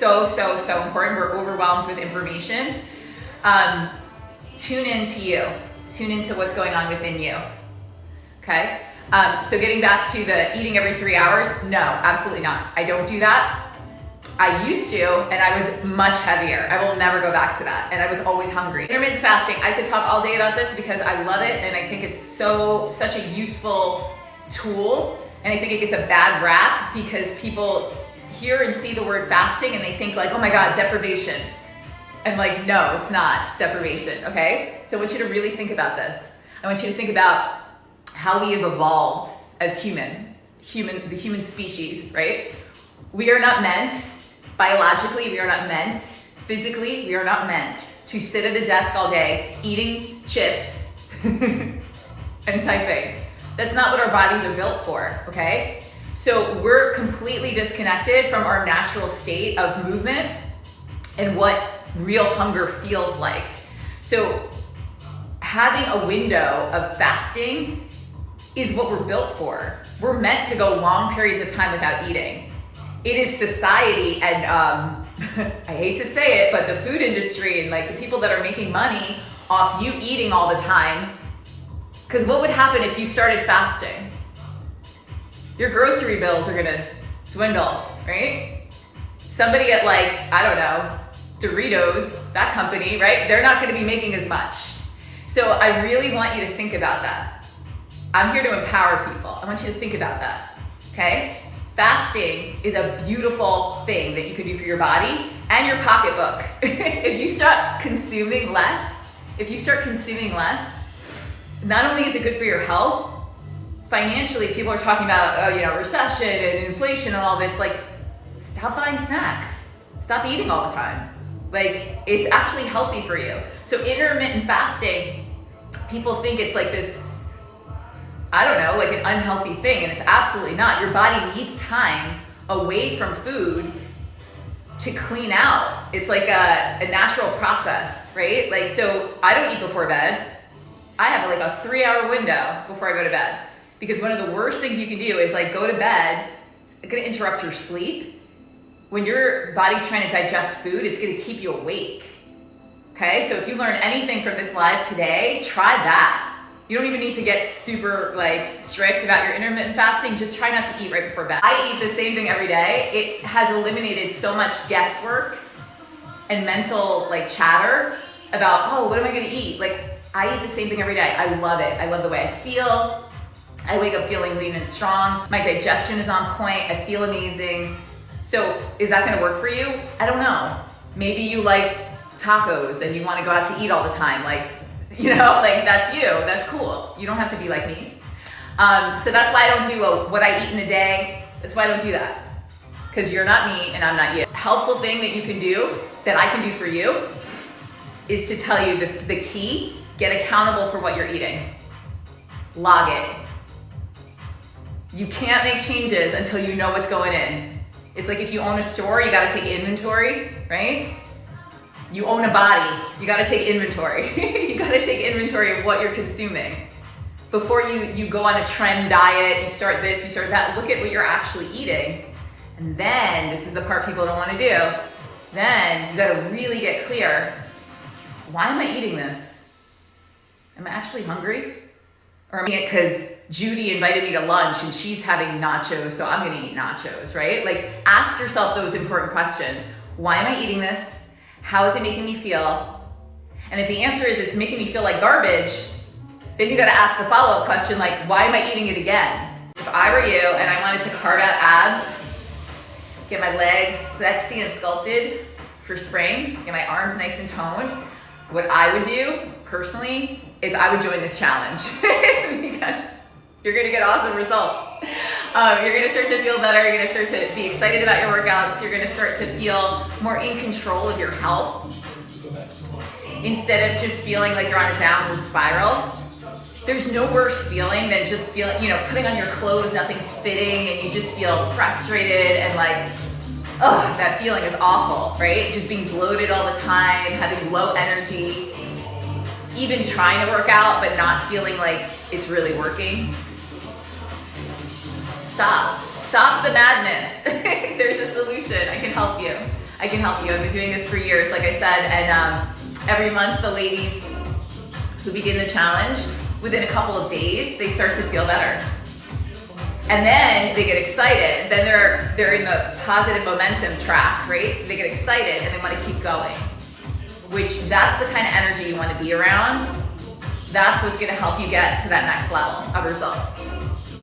so important. We're overwhelmed with information. Tune into you. Tune into what's going on within you. Okay? So getting back to the eating every 3 hours, no, absolutely not. I don't do that. I used to, and I was much heavier. I will never go back to that. And I was always hungry. Intermittent fasting, I could talk all day about this because I love it, and I think it's such a useful tool. And I think it gets a bad rap because people hear and see the word fasting and they think like, oh my God, deprivation. And like, no, it's not deprivation, okay? So I want you to really think about this. I want you to think about how we have evolved as the human species, right? We are not meant, biologically, we are not meant, physically, we are not meant to sit at a desk all day eating chips and typing. That's not what our bodies are built for, okay? So we're completely disconnected from our natural state of movement and what real hunger feels like. So having a window of fasting is what we're built for. We're meant to go long periods of time without eating. It is society and I hate to say it, but the food industry and like the people that are making money off you eating all the time. Because what would happen if you started fasting? Your grocery bills are gonna dwindle, right? Somebody at like, I don't know, Doritos, that company, right? They're not gonna be making as much. So I really want you to think about that. I'm here to empower people. I want you to think about that, okay? Fasting is a beautiful thing that you can do for your body and your pocketbook. If you start consuming less, not only is it good for your health, financially, people are talking about, recession and inflation and all this, like, stop buying snacks. Stop eating all the time. Like, it's actually healthy for you. So intermittent fasting, people think it's like this, I don't know, like an unhealthy thing, and it's absolutely not. Your body needs time away from food to clean out. It's like a natural process, right? Like, so I don't eat before bed. I have like a 3-hour window before I go to bed. Because one of the worst things you can do is like go to bed, it's gonna interrupt your sleep. When your body's trying to digest food, it's gonna keep you awake. Okay, so if you learn anything from this live today, try that. You don't even need to get super like strict about your intermittent fasting. Just try not to eat right before bed. I eat the same thing every day. It has eliminated so much guesswork and mental like chatter about, oh, what am I gonna eat? Like, I eat the same thing every day. I love it. I love the way I feel. I wake up feeling lean and strong. My digestion is on point. I feel amazing. So is that gonna work for you? I don't know. Maybe you like tacos and you wanna go out to eat all the time. Like, like that's you, that's cool. You don't have to be like me. So that's why I don't do what I eat in a day. That's why I don't do that. Because you're not me and I'm not you. Helpful thing that you can do, that I can do for you, is to tell you the key, get accountable for what you're eating. Log it. You can't make changes until you know what's going in. It's like if you own a store, you gotta take inventory, right? You own a body, you gotta take inventory. You gotta take inventory of what you're consuming. Before you go on a trend diet, you start this, you start that, look at what you're actually eating. And then, this is the part people don't wanna do, then you gotta really get clear, why am I eating this? Am I actually hungry? Or am I eating it because Judy invited me to lunch and she's having nachos, so I'm gonna eat nachos, right? Like, ask yourself those important questions. Why am I eating this? How is it making me feel? And if the answer is it's making me feel like garbage, then you gotta ask the follow-up question like, why am I eating it again? If I were you and I wanted to carve out abs, get my legs sexy and sculpted for spring, get my arms nice and toned, what I would do personally is I would join this challenge because you're gonna get awesome results. You're gonna start to feel better, you're gonna start to be excited about your workouts, you're gonna start to feel more in control of your health. Instead of just feeling like you're on a downward spiral. There's no worse feeling than just feeling, putting on your clothes, nothing's fitting, and you just feel frustrated and like, that feeling is awful, right? Just being bloated all the time, having low energy, even trying to work out but not feeling like it's really working. Stop the madness. There's a solution. I can help you. I I can help you. I've been doing this for years, like I said, and every month the ladies who begin the challenge, within a couple of days, they start to feel better. And then they get excited. Then they're in the positive momentum track, right? They get excited and they want to keep going. Which that's the kind of energy you want to be around. That's what's going to help you get to that next level of results.